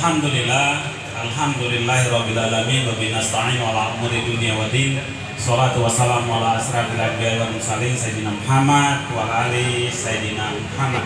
Alhamdulillahirabbil alamin wa binasta'in ala umuri dunya waddin. Shalatu wassalamu ala asrafil anbiya'i wal mursalin sayyidina Muhammad wa ali sayyidina Muhammad.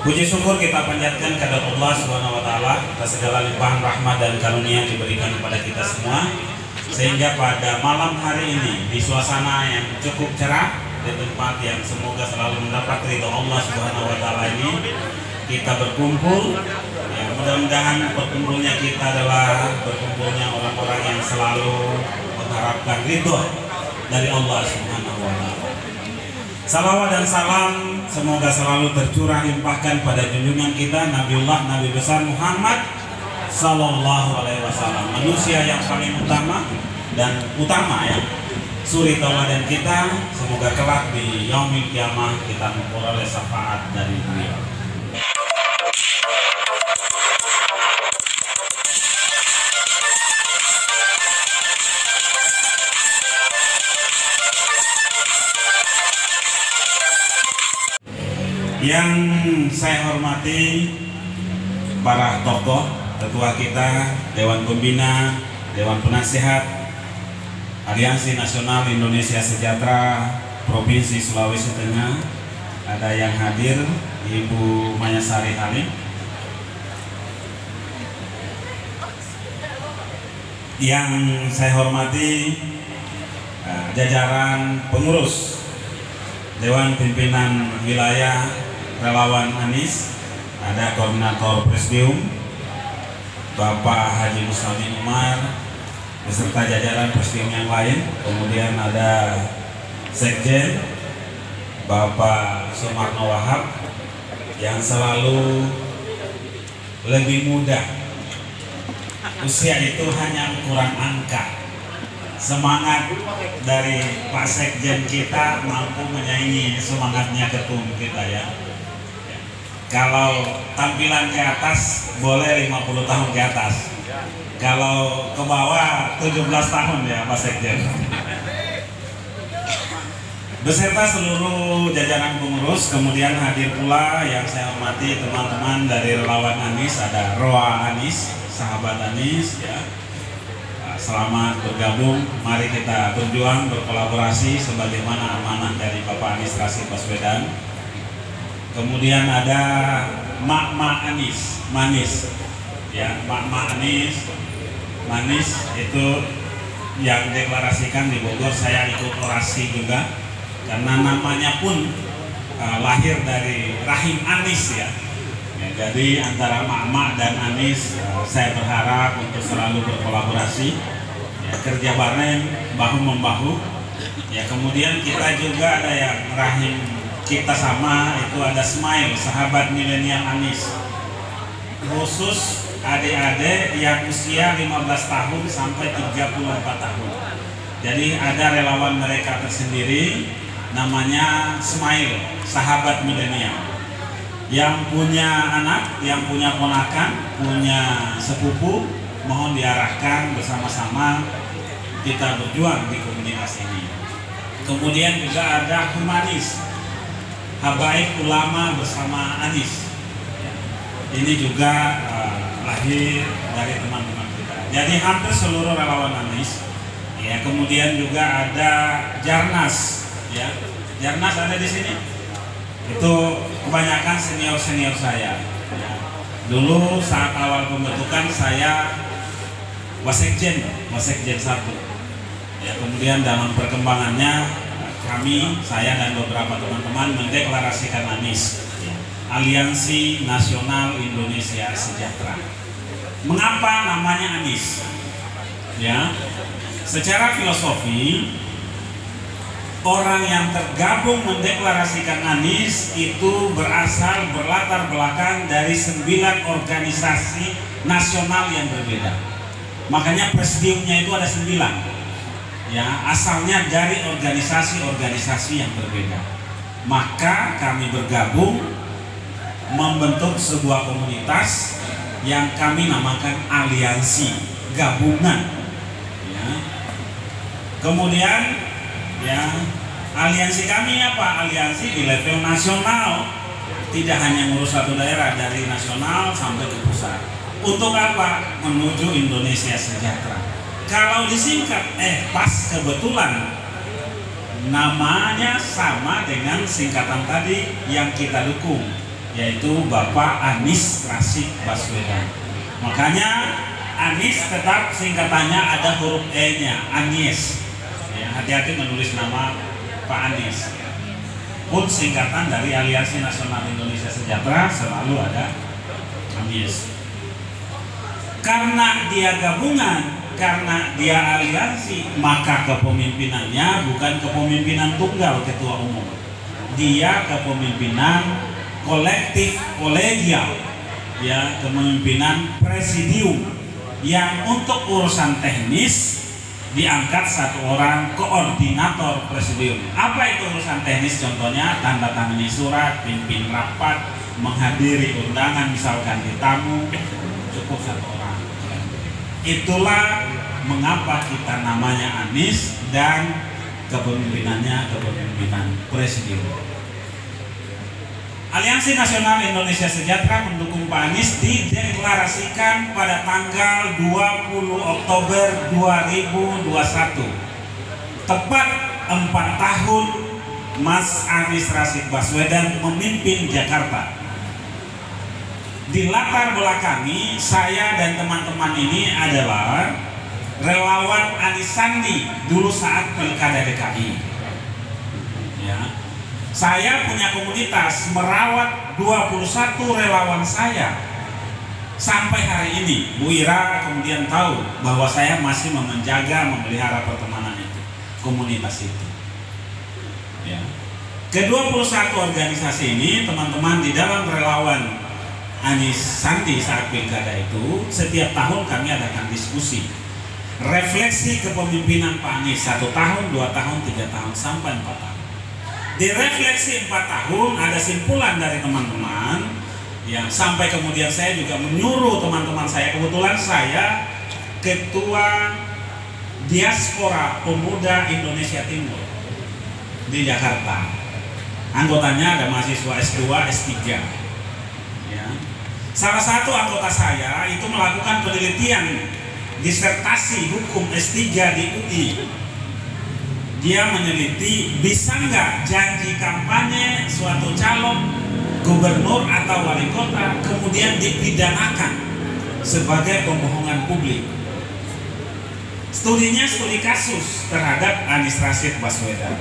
Puji syukur kita panjatkan kepada Allah Subhanahu wa taala atas segala limpahan rahmat dan karunia yang diberikan kepada kita semua, sehingga pada malam hari ini di suasana yang cukup cerah, di tempat yang semoga selalu mendapat ridho Allah Subhanahu wa taala ini, kita berkumpul. Ya, mudah-mudahan berkumpulnya kita adalah berkumpulnya orang-orang yang selalu mengharapkan ridho dari Allah Subhanahu wa taala. Salawat dan salam semoga selalu tercurah limpahkan pada junjungan kita Nabi besar Muhammad sallallahu alaihi wasallam, manusia yang paling utama ya, suri tauladan kita. Semoga kelak di yaumil kiamah kita memperoleh syafaat dari beliau. Yang saya hormati para tokoh, ketua kita, Dewan Pembina, Dewan Penasihat, Aliansi Nasional Indonesia Sejahtera Provinsi Sulawesi Tengah, ada yang hadir Ibu Mayasari Halim, yang saya hormati jajaran pengurus Dewan Pimpinan Wilayah Relawan Anies, ada Koordinator Presidium Bapak Haji Muslimin Umar beserta jajaran Presidium yang lain, kemudian ada Sekjen Bapak Sumarno Wahab yang selalu lebih muda, usia itu hanya ukuran angka. Semangat dari Pak Sekjen kita mampu menyaingi semangatnya ketum kita ya. Kalau tampilan ke atas boleh 50 tahun ke atas, kalau ke bawah 17 tahun ya Pak Sekjen. Beserta seluruh jajaran pengurus, kemudian hadir pula yang saya hormati teman-teman dari relawan Anies, ada Roa Anies, sahabat Anies ya. Selamat bergabung, mari kita berjuang, berkolaborasi sebagaimana amanah dari Bapak Anies Rashid Baswedan. Kemudian ada Mak Anies, manis ya, Mak Anies, manis itu yang deklarasikan di Bogor. Saya ikut orasi juga karena namanya pun lahir dari rahim Anies ya. Jadi antara Mak dan Anies, saya berharap untuk selalu berkolaborasi ya, kerja bareng bahu membahu ya. Kemudian kita juga ada yang rahim kita sama, itu ada Smile, sahabat milenial Anies, khusus adik-adik yang usia 15 tahun sampai 34 tahun. Jadi ada relawan mereka tersendiri, namanya Smile, sahabat milenial. Yang punya anak, yang punya ponakan, punya sepupu, mohon diarahkan bersama-sama kita berjuang di komunitas ini. Kemudian juga ada Humanis, Habaib Ulama bersama Anies. Ini juga lahir dari teman-teman kita. Jadi hampir seluruh relawan Anies. Ya, kemudian juga ada Jarnas, ya. Jarnas ada di sini. Itu kebanyakan senior saya. Ya. Dulu saat awal pembentukan saya Wasekjen 1. Ya, kemudian dalam perkembangannya saya dan beberapa teman-teman mendeklarasikan Anies, ya, Aliansi Nasional Indonesia Sejahtera. Mengapa namanya Anies? Ya, secara filosofi orang yang tergabung mendeklarasikan Anies itu berlatar belakang dari 9 organisasi nasional yang berbeda. Makanya presidiumnya itu ada 9. Ya, asalnya dari organisasi-organisasi yang berbeda. Maka kami bergabung membentuk sebuah komunitas yang kami namakan aliansi, gabungan. Ya. Kemudian ya, aliansi kami apa? Aliansi di level nasional, tidak hanya ngurus satu daerah, dari nasional sampai ke pusat. Untuk apa? Menuju Indonesia sejahtera. Kalau disingkat, pas kebetulan namanya sama dengan singkatan tadi yang kita dukung, yaitu Bapak Anies Rashid Baswedan. Makanya Anies tetap singkatannya ada huruf E-nya, Anies. Ya, hati-hati menulis nama Pak Anies. Pun singkatan dari Aliansi Nasional Indonesia Sejahtera selalu ada Anies. Karena dia gabungan, karena dia aliansi, maka kepemimpinannya bukan kepemimpinan tunggal ketua umum. Dia kepemimpinan kolektif, kolegial, ya, kepemimpinan presidium, yang untuk urusan teknis diangkat satu orang koordinator presidium. Apa itu urusan teknis? Contohnya tanda tangani surat, pimpin rapat, menghadiri undangan misalkan di tamu, cukup satu orang. Itulah mengapa kita namanya Anies dan kepemimpinannya kepemimpinan presidium. Aliansi Nasional Indonesia Sejahtera mendukung Pak Anies dideklarasikan pada tanggal 20 Oktober 2021. Tepat 4 tahun Mas Anies Rashid Baswedan memimpin Jakarta. Di latar belakangi saya dan teman-teman ini adalah relawan Anies Sandi dulu saat Pilkada DKI. Ya. Saya punya komunitas merawat 21 relawan saya. Sampai hari ini Bu Ira kemudian tahu bahwa saya masih menjaga, memelihara pertemanan itu, komunitas itu. Ya. Ke-21 organisasi ini teman-teman di dalam relawan Anies Sandi saat pilkada itu, setiap tahun kami adakan diskusi refleksi kepemimpinan Pak Anies 1 tahun, 2 tahun, 3 tahun, sampai 4 tahun. Di refleksi 4 tahun ada simpulan dari teman-teman, ya, sampai kemudian saya juga menyuruh teman-teman saya, kebetulan saya ketua diaspora pemuda Indonesia Timur di Jakarta. Anggotanya ada mahasiswa S2, S3. Ya. Salah satu anggota saya itu melakukan penelitian disertasi hukum S3 di UI. Dia meneliti bisa nggak janji kampanye suatu calon gubernur atau wali kota kemudian dipidanakan sebagai pembohongan publik. Studinya studi kasus terhadap Anies Rashid Baswedan.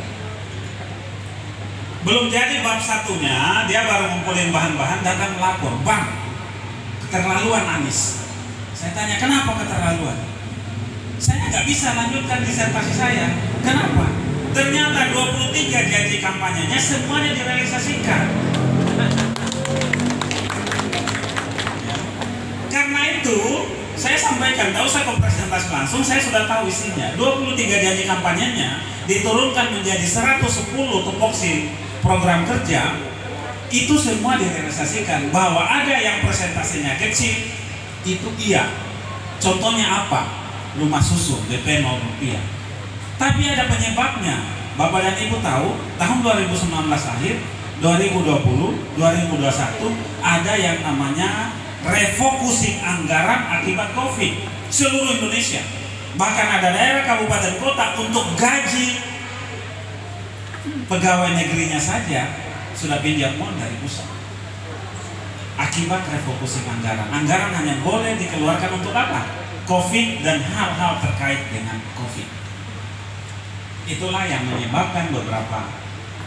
Belum jadi bab satunya, dia baru ngumpulin bahan-bahan, datang melapor, "Bang, keterlaluan Anies." Saya tanya, "Kenapa keterlaluan?" "Saya nggak bisa lanjutkan disertasi saya." "Kenapa?" "Ternyata 23 janji kampanyenya semuanya direalisasikan." Karena itu saya sampaikan, tak usah presentasi langsung, saya sudah tahu isinya. 23 janji kampanyenya diturunkan menjadi 110 tupoksi program kerja, itu semua direalisasikan. Bahwa ada yang presentasinya kecil, itu iya. Contohnya apa? Rumah susun DP 0 rupiah. Tapi ada penyebabnya. Bapak dan Ibu tahu, tahun 2019 akhir, 2020, 2021 ada yang namanya refocusing anggaran akibat COVID seluruh Indonesia. Bahkan ada daerah kabupaten kota untuk gaji pegawai negerinya saja sudah pinjam uang dari pusat. Akibat refocusing anggaran. Anggaran hanya boleh dikeluarkan untuk apa? COVID dan hal-hal terkait dengan COVID. Itulah yang menyebabkan beberapa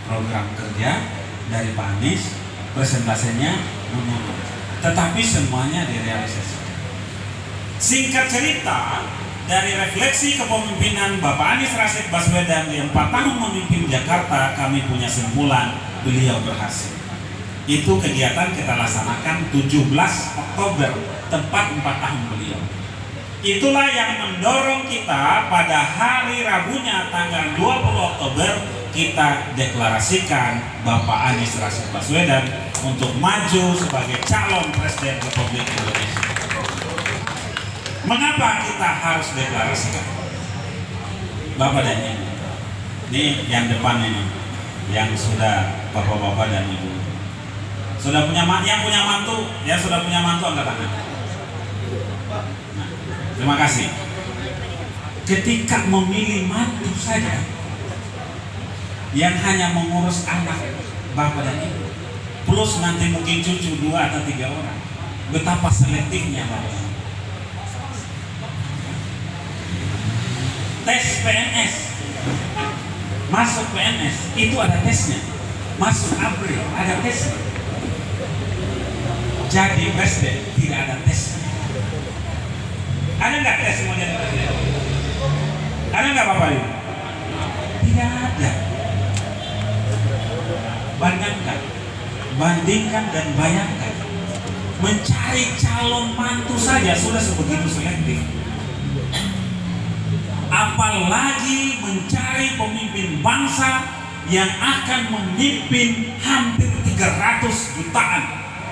program kerja dari Pak Anies presentasinya menurun. Tetapi semuanya direalisasikan. Singkat cerita, dari refleksi kepemimpinan Bapak Anies Rashid Baswedan yang 4 tahun memimpin Jakarta, kami punya simpulan beliau berhasil. Itu kegiatan kita laksanakan 17 Oktober, tepat 4 tahun beliau. Itulah yang mendorong kita pada hari Rabunya tanggal 20 Oktober kita deklarasikan Bapak Anies Rashid Baswedan untuk maju sebagai calon Presiden Republik Indonesia. Mengapa kita harus deklarasikan? Bapak dan Ibu, ini yang depan ini, yang sudah bapak-bapak dan ibu, sudah punya yang punya mantu, yang sudah punya mantu angkat tangan. Terima kasih. Ketika memilih mantu saja yang hanya mengurus anak bapak dan ibu, plus nanti mungkin cucu 2 atau 3 orang, betapa selektifnya bapak. Tes PNS, masuk PNS itu ada tesnya, masuk ABRI ada tesnya. Jadi presiden tidak ada tes. Ada nggak tes mau jadi presiden? Ada nggak Bapak Ibu? Tidak ada. Bandingkan dan bayangkan, mencari calon mantu saja sudah sebegitu selektif, apalagi mencari pemimpin bangsa yang akan memimpin hampir 300 jutaan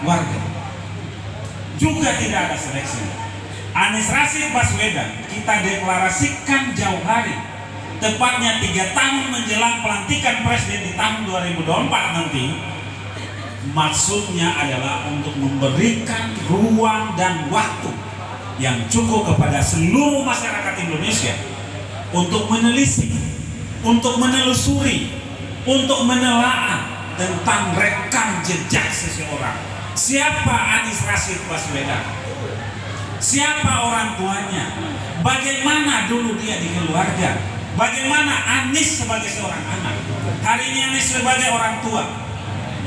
warga. Juga tidak ada seleksi. Anies Rashid Baswedan kita deklarasikan jauh hari, tepatnya 3 tahun menjelang pelantikan presiden di tahun 2024 nanti. Maksudnya adalah untuk memberikan ruang dan waktu yang cukup kepada seluruh masyarakat Indonesia untuk menelisik, untuk menelusuri, untuk menelaah tentang rekam jejak seseorang. Siapa Anies Rashid Baswedan? Siapa orang tuanya? Bagaimana dulu dia di keluarga? Bagaimana Anies sebagai seorang anak? Hari ini Anies sebagai orang tua.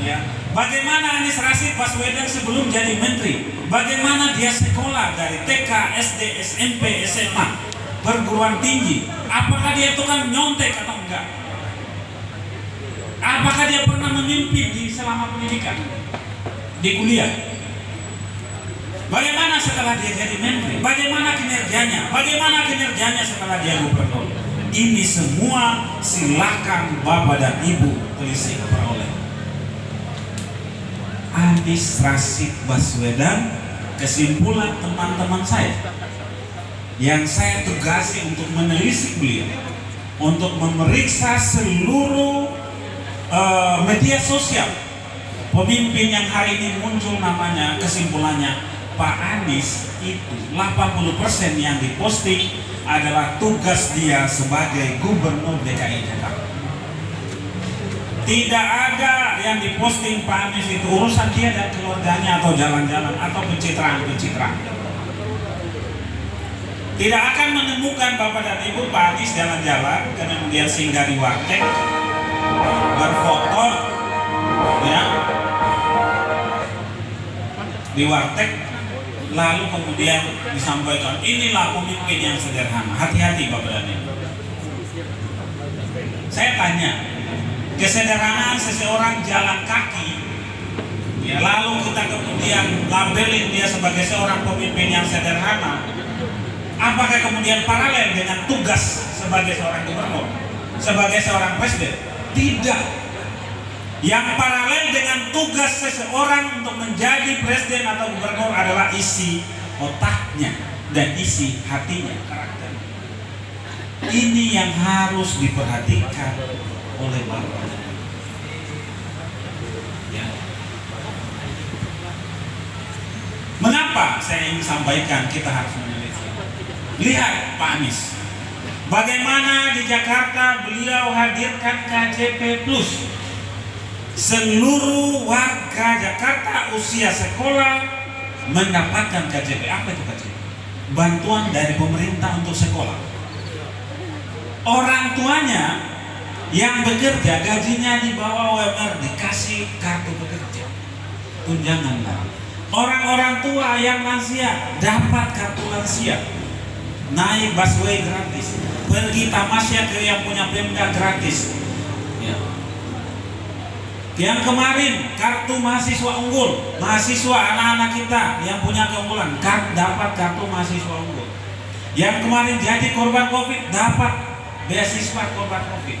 Ya. Bagaimana Anies Rashid Baswedan sebelum jadi menteri? Bagaimana dia sekolah dari TK, SD, SMP, SMA, perguruan tinggi? Apakah dia tukang nyontek atau enggak? Apakah dia pernah memimpin di selama pendidikan? Di kuliah? Bagaimana setelah dia jadi menteri? Bagaimana kinerjanya? Bagaimana kinerjanya setelah dia gubernur? Ini semua silakan Bapak dan Ibu telisik peroleh. Anies Rashid Baswedan, kesimpulan teman-teman saya yang saya tugasi untuk menelisik beliau, untuk memeriksa seluruh media sosial pemimpin yang hari ini muncul namanya, kesimpulannya Pak Anies itu 80% yang diposting adalah tugas dia sebagai gubernur DKI Jakarta. Tidak ada yang diposting Pak Anies itu urusan dia dan keluarganya atau jalan-jalan atau pencitraan-pencitraan. Tidak akan menemukan Bapak dan Ibu Pak Anies jalan-jalan kemudian singgah di warteg, berfoto, ya, di warteg, lalu kemudian disampaikan inilah pemimpin yang sederhana. Hati-hati Bapak dan Ibu. Saya tanya, kesederhanaan seseorang jalan kaki, ya, lalu kita kemudian labelin dia sebagai seorang pemimpin yang sederhana, apakah kemudian paralel dengan tugas sebagai seorang gubernur, sebagai seorang presiden? Tidak. Yang paralel dengan tugas seseorang untuk menjadi presiden atau gubernur adalah isi otaknya dan isi hatinya, karakternya. Ini yang harus diperhatikan oleh Bapak. Ya. Mengapa saya ingin sampaikan kita harus meneliti? Lihat Pak Anies, bagaimana di Jakarta beliau hadirkan KJP Plus. Seluruh warga Jakarta usia sekolah mendapatkan KJP. Apa itu KJP? Bantuan dari pemerintah untuk sekolah. Orang tuanya yang bekerja gajinya di bawah UMR dikasih kartu pekerja, tunjangan. Orang-orang tua yang lansia dapat kartu lansia, naik busway gratis, pergi tamasya ke yang punya Pemda gratis. Ya. Yang kemarin kartu mahasiswa unggul, mahasiswa anak-anak kita yang punya keunggulan dapat kartu mahasiswa unggul. Yang kemarin jadi korban COVID dapat beasiswa korban COVID.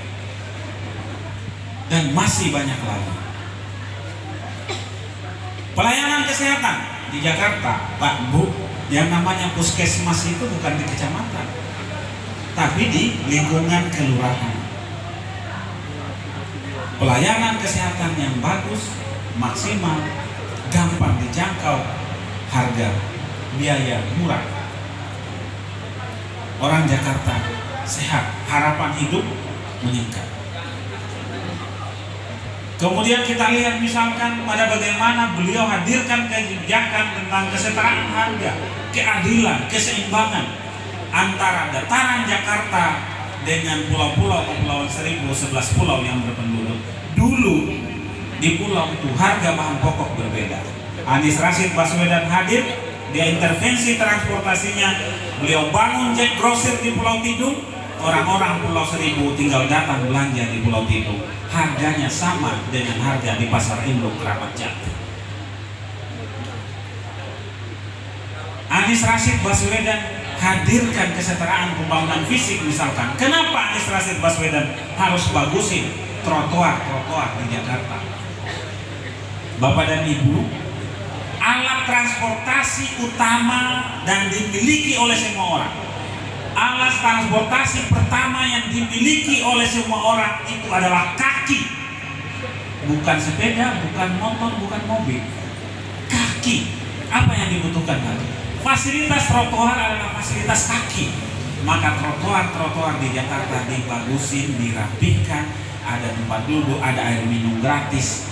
Dan masih banyak lagi. Pelayanan kesehatan di Jakarta, Pak Bu, yang namanya puskesmas itu bukan di kecamatan, tapi di lingkungan kelurahan. Pelayanan kesehatan yang bagus, maksimal, gampang dijangkau, harga biaya murah. orang Jakarta sehat, harapan hidup meningkat. Kemudian kita lihat misalkan pada bagaimana beliau hadirkan kebijakan tentang kesetaraan harga, keadilan, keseimbangan antara dataran Jakarta dengan pulau-pulau Kepulauan Seribu, 11 pulau yang berpenduduk. Dulu di pulau itu harga bahan pokok berbeda. Anies Rashid Baswedan hadir, dia intervensi transportasinya, beliau bangun Jack Grosir di Pulau Tidung, orang-orang Pulau Seribu tinggal datang belanja di Pulau Tidung. Harganya sama dengan harga di Pasar Induk Kramat Jati. Anies Rashid Baswedan hadirkan kesetaraan pembangunan fisik misalkan. Kenapa Anies Rashid Baswedan harus bagusin trotoar-trotoar di Jakarta? Bapak dan Ibu, alat transportasi utama dan dimiliki oleh semua orang, alat transportasi pertama yang dimiliki oleh semua orang itu adalah kaki. Bukan sepeda, bukan motor, bukan mobil. Kaki. Apa yang dibutuhkan kaki? Fasilitas trotoar adalah fasilitas kaki. Maka trotoar-trotoar di Jakarta dibagusin, dirapihkan, ada tempat duduk, ada air minum gratis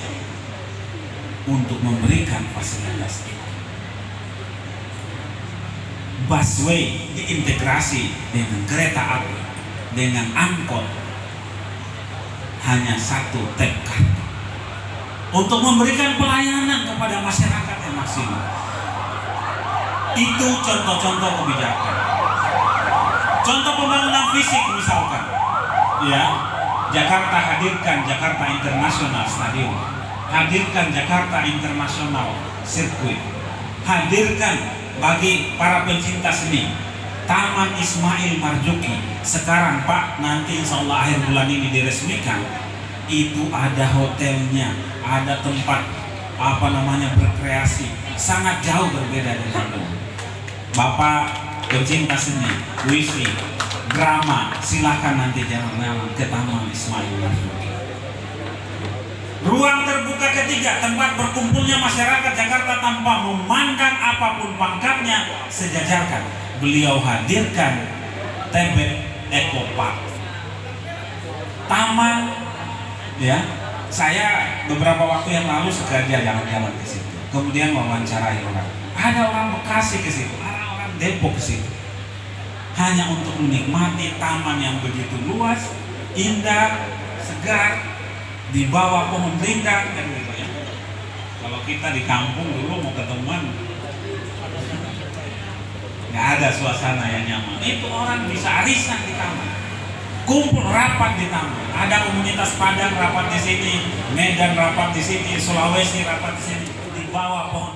untuk memberikan fasilitas itu. Busway diintegrasi dengan kereta api, dengan angkot, hanya satu tap kartu untuk memberikan pelayanan kepada masyarakat yang maksimal. Itu contoh-contoh kebijakan. Contoh pembangunan fisik misalkan, ya, Jakarta hadirkan Jakarta International Stadium, hadirkan Jakarta International Circuit, hadirkan bagi para pencinta seni Taman Ismail Marzuki. Sekarang Pak, nanti insya Allah akhir bulan ini diresmikan, itu ada hotelnya, ada tempat berkreasi, sangat jauh berbeda dengan dulu. Bapak pencinta seni, puisi, drama, silakan nanti jalan-jalan ke Taman Ismail Marzuki. Ruang terbuka ketiga, tempat berkumpulnya masyarakat Jakarta tanpa memandang apapun pangkatnya, sejajarkan. Beliau hadirkan Tebet Eco Park, taman, ya. Saya beberapa waktu yang lalu sengaja jalan-jalan ke situ, kemudian wawancarai orang. Ada orang Bekasi ke situ, ada orang Depok ke situ, hanya untuk menikmati taman yang begitu luas, indah, segar, di bawah pohon rindang kan gitu ya. Kalau kita di kampung dulu mau ketemuan nggak ada suasana yang nyaman. Itu orang bisa arisan di taman, kumpul rapat di taman. Ada komunitas Padang rapat di sini, Medan rapat di sini, Sulawesi rapat di sini, di bawah pohon